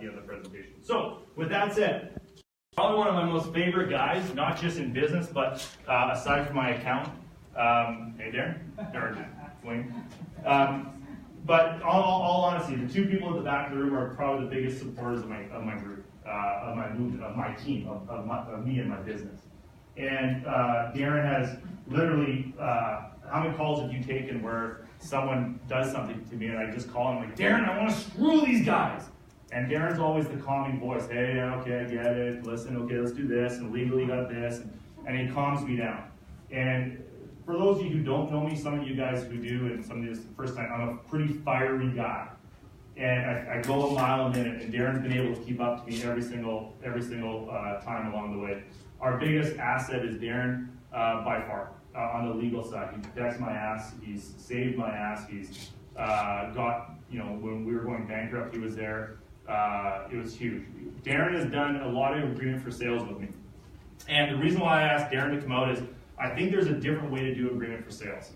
the end of the presentation. So, with that said, probably one of my most favorite guys, not just in business, but aside from my account. Hey, Darren? Or Wayne. But all honesty, the two people at the back of the room are probably the biggest supporters of my group, of my movement, of my team, of me and my business. And Darren has literally, how many calls have you taken where someone does something to me and I just call him like, Darren, I want to screw these guys. And Darren's always the calming voice. Hey, okay, I get it. Listen, okay, let's do this. And legally got this. And he calms me down. And for those of you who don't know me, some of you guys who do, and some of you this is the first time, I'm a pretty fiery guy. And I go a mile a minute, and Darren's been able to keep up to me every single time along the way. Our biggest asset is Darren by far on the legal side. He protects my ass. He's saved my ass. He's got, when we were going bankrupt, he was there. It was huge. Darren has done a lot of agreement for sales with me. And the reason why I asked Darren to come out is I think there's a different way to do agreement for sales.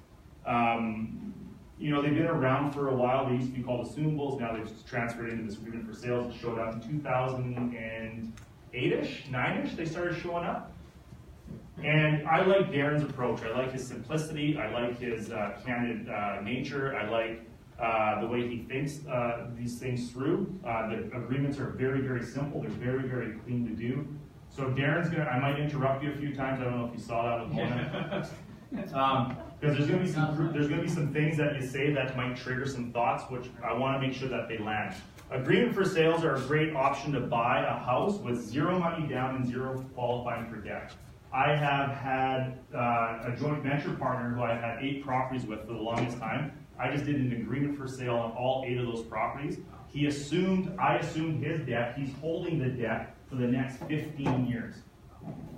They've been around for a while. They used to be called assumables. Now they've just transferred into this agreement for sales. It showed up in 2008-ish, 9-ish, they started showing up. And I like Darren's approach. I like his simplicity. I like his candid nature. I like the way he thinks these things through. The agreements are very, very simple. They're very, very clean to do. So Darren's I might interrupt you a few times. I don't know if you saw that with Mona. Because there's gonna be some things that you say that might trigger some thoughts, which I want to make sure that they land. Agreement for sales are a great option to buy a house with zero money down and zero qualifying for debt. I have had a joint venture partner who I've had 8 properties with for the longest time. I just did an agreement for sale on all 8 of those properties. I assumed his debt. He's holding the debt for the next 15 years.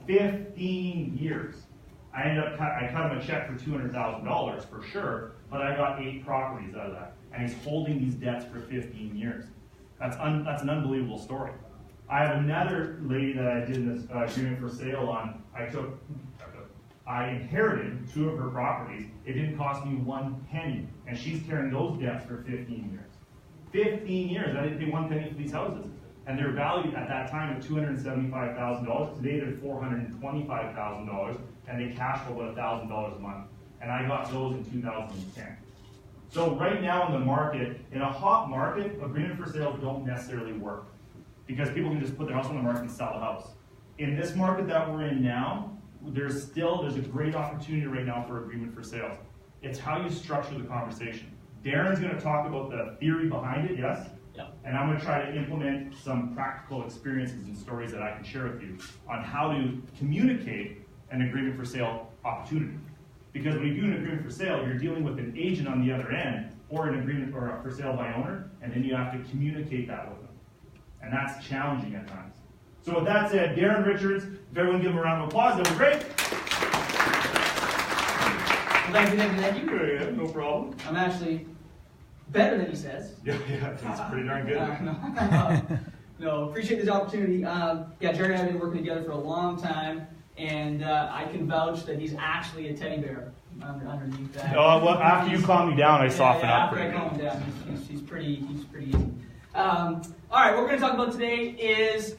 15 years. I cut him a check for $200,000 for sure, but I got 8 properties out of that. And he's holding these debts for 15 years. That's an unbelievable story. I have another lady that I did this agreement for sale on. I inherited 2 of her properties. It didn't cost me 1 penny, and she's carrying those debts for 15 years. 15 years, I didn't pay 1 penny for these houses. And they're valued at that time at $275,000. Today they're $425,000, and they cash flow about $1,000 a month. And I got those in 2010. So right now in the market, in a hot market, agreement for sales don't necessarily work because people can just put their house on the market and sell the house. In this market that we're in now, there's a great opportunity right now for agreement for sales. It's how you structure the conversation. Darren's going to talk about the theory behind it, yes? Yeah. And I'm going to try to implement some practical experiences and stories that I can share with you on how to communicate an agreement for sale opportunity. Because when you do an agreement for sale, you're dealing with an agent on the other end, or an agreement or a for sale by owner, and then you have to communicate that with them. And that's challenging at times. So with that said, Darren Richards, if everyone give him a round of applause, that was great. Well, thank you. Yeah, no problem. I'm actually better than he says. Yeah, it's pretty darn good. No, appreciate this opportunity. Jerry and I have been working together for a long time, and I can vouch that he's actually a teddy bear underneath that. Oh, well, after you calm me down, I soften up. After I calm him down, he's pretty easy. All right, what we're going to talk about today is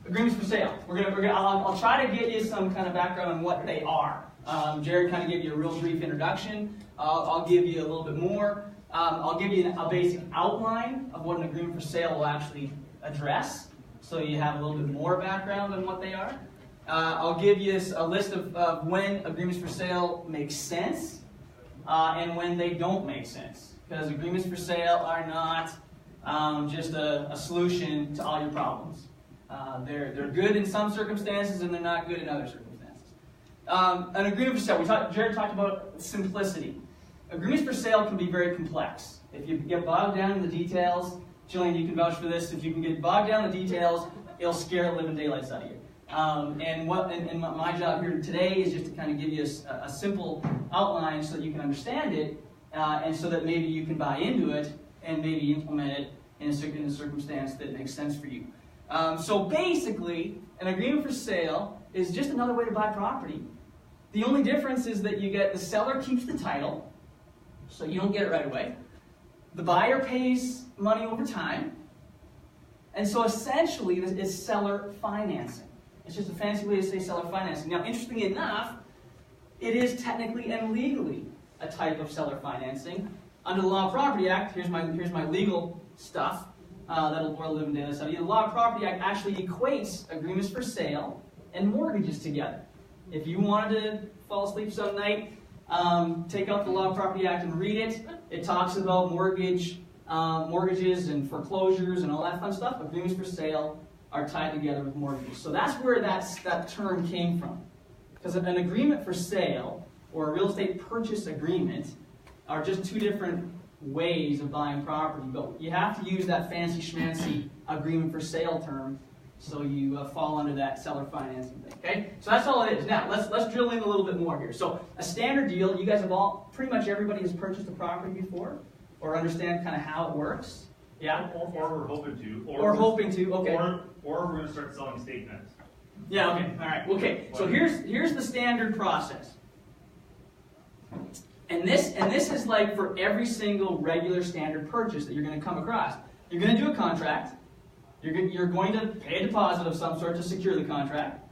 agreements for sale. I'll try to get you some kind of background on what they are. Jared kind of gave you a real brief introduction. I'll give you a little bit more. I'll give you a basic outline of what an agreement for sale will actually address, so you have a little bit more background on what they are. I'll give you a list of when agreements for sale make sense and when they don't make sense. Because agreements for sale are not just a solution to all your problems. They're good in some circumstances and they're not good in other circumstances. An agreement for sale, Jared talked about simplicity. Agreements for sale can be very complex. If you get bogged down in the details, Jillian, you can vouch for this, if you can get bogged down in the details, it'll scare the living daylights out of you. And my job here today is just to kind of give you a simple outline so that you can understand it, and so that maybe you can buy into it and maybe implement it in a circumstance that makes sense for you. So basically, an agreement for sale is just another way to buy property. The only difference is that the seller keeps the title, so you don't get it right away. The buyer pays money over time, And so essentially, this is seller financing. It's just a fancy way to say seller financing. Now, interestingly enough, it is technically and legally a type of seller financing. Under the Law of Property Act, here's my legal stuff that'll live in data study. The Law of Property Act actually equates agreements for sale and mortgages together. If you wanted to fall asleep some night, take out the Law of Property Act and read it. It talks about mortgages and foreclosures and all that fun stuff. Agreements for sale are tied together with mortgages. So that's where that term came from. Because an agreement for sale or a real estate purchase agreement are just two different ways of buying property. But you have to use that fancy schmancy agreement for sale term so you fall under that seller financing thing. Okay? So that's all it is. Now, let's drill in a little bit more here. So a standard deal, you guys have all, pretty much everybody has purchased a property before or understand kind of how it works. Yeah? Or we're hoping to. Or hoping to, okay. Or we're going to start selling statements. Yeah, okay, all right. Okay, so here's the standard process. And this is like for every single regular standard purchase that you're going to come across. You're going to do a contract. You're going to pay a deposit of some sort to secure the contract.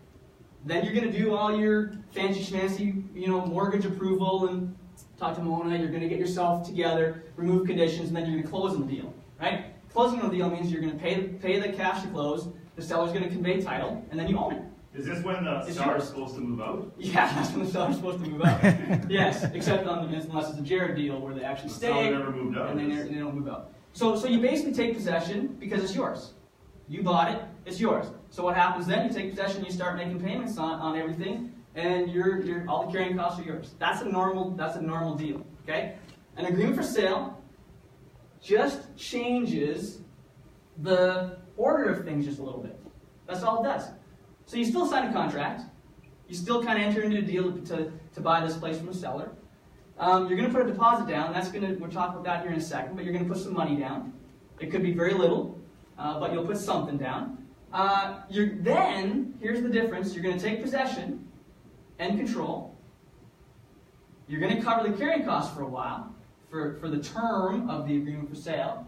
Then you're going to do all your fancy schmancy, mortgage approval and talk to Mona. You're going to get yourself together, remove conditions, and then you're going to close on the deal, right? Closing on the deal means you're going to pay the cash to close. The seller's going to convey title, and then you own it. Is this when the seller is supposed to move out? Yeah, that's when the seller's supposed to move out. Yes, except unless it's a Jared deal where they actually stay. The seller never moved out. And they don't move out. So you basically take possession because it's yours. You bought it, it's yours. So what happens then? You take possession, you start making payments on everything, and all the carrying costs are yours. That's a normal deal. Okay? An agreement for sale just changes the order of things just a little bit. That's all it does. So you still sign a contract. You still kind of enter into a deal to buy this place from the seller. You're going to put a deposit down. We'll talk about that here in a second, but you're going to put some money down. It could be very little, but you'll put something down. Then, here's the difference. You're going to take possession and control. You're going to cover the carrying costs for a while, for the term of the agreement for sale.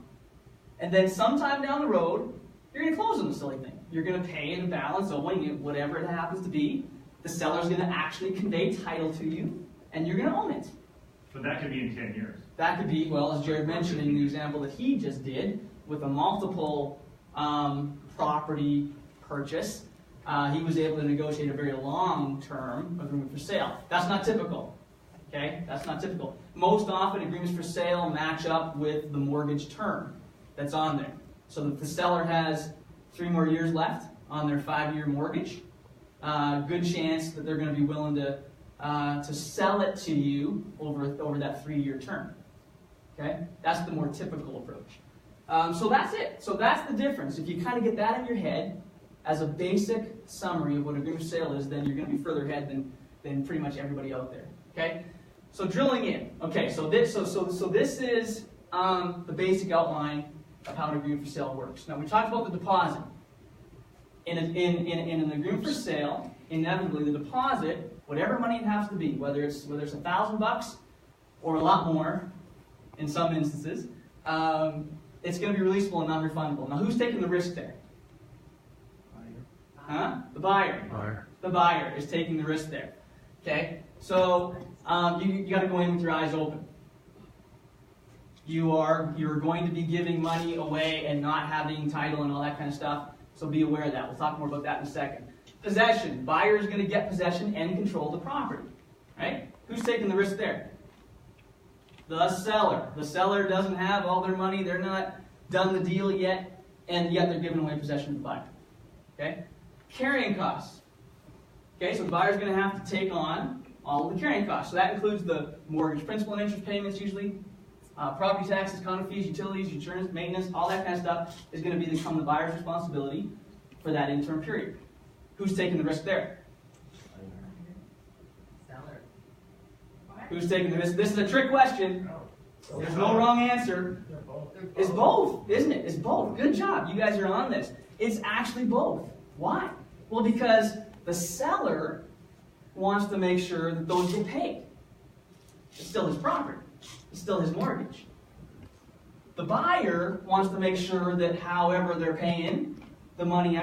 And then sometime down the road, you're going to close on the silly thing. You're going to pay the balance owing it, whatever it happens to be. The seller's going to actually convey title to you, and you're going to own it. But that could be in 10 years. That could be, well, as Jared mentioned in the example that he just did, with a multiple property purchase, he was able to negotiate a very long-term agreement for sale. That's not typical. Okay? That's not typical. Most often, agreements for sale match up with the mortgage term that's on there. So that the seller has 3 more years left on their 5-year mortgage. Good chance that they're going to be willing to sell it to you over that 3-year term. Okay? That's the more typical approach. So that's it. So that's the difference. If you kind of get that in your head as a basic summary of what agreement for sale is, then you're going to be further ahead than pretty much everybody out there. Okay? So drilling in. Okay, so this is the basic outline of how an agreement for sale works. Now we talked about the deposit. In an agreement for sale, inevitably the deposit, whatever money it has to be, whether it's $1,000 or a lot more, in some instances, it's going to be releasable and non-refundable. Now who's taking the risk there? Huh? The buyer. The buyer is taking the risk there. Okay? So you got to go in with your eyes open. You're going to be giving money away and not having title and all that kind of stuff. So be aware of that. We'll talk more about that in a second. Possession. Buyer is going to get possession and control the property. Right? Who's taking the risk there? The seller. The seller doesn't have all their money. They're not done the deal yet, and yet they're giving away possession to the buyer. Okay? Carrying costs. Okay, so the buyer's going to have to take on all of the carrying costs. So that includes the mortgage principal and interest payments usually, property taxes, condo fees, utilities, insurance, maintenance, all that kind of stuff is going to become the buyer's responsibility for that interim period. Who's taking the risk there? Seller. Who's taking the risk? This is a trick question. There's no wrong answer. It's both, isn't it? It's both. Good job. You guys are on this. It's actually both. Why? Well, because the seller wants to make sure that those get paid. It's still his property. It's still his mortgage. The buyer wants to make sure that however they're paying the money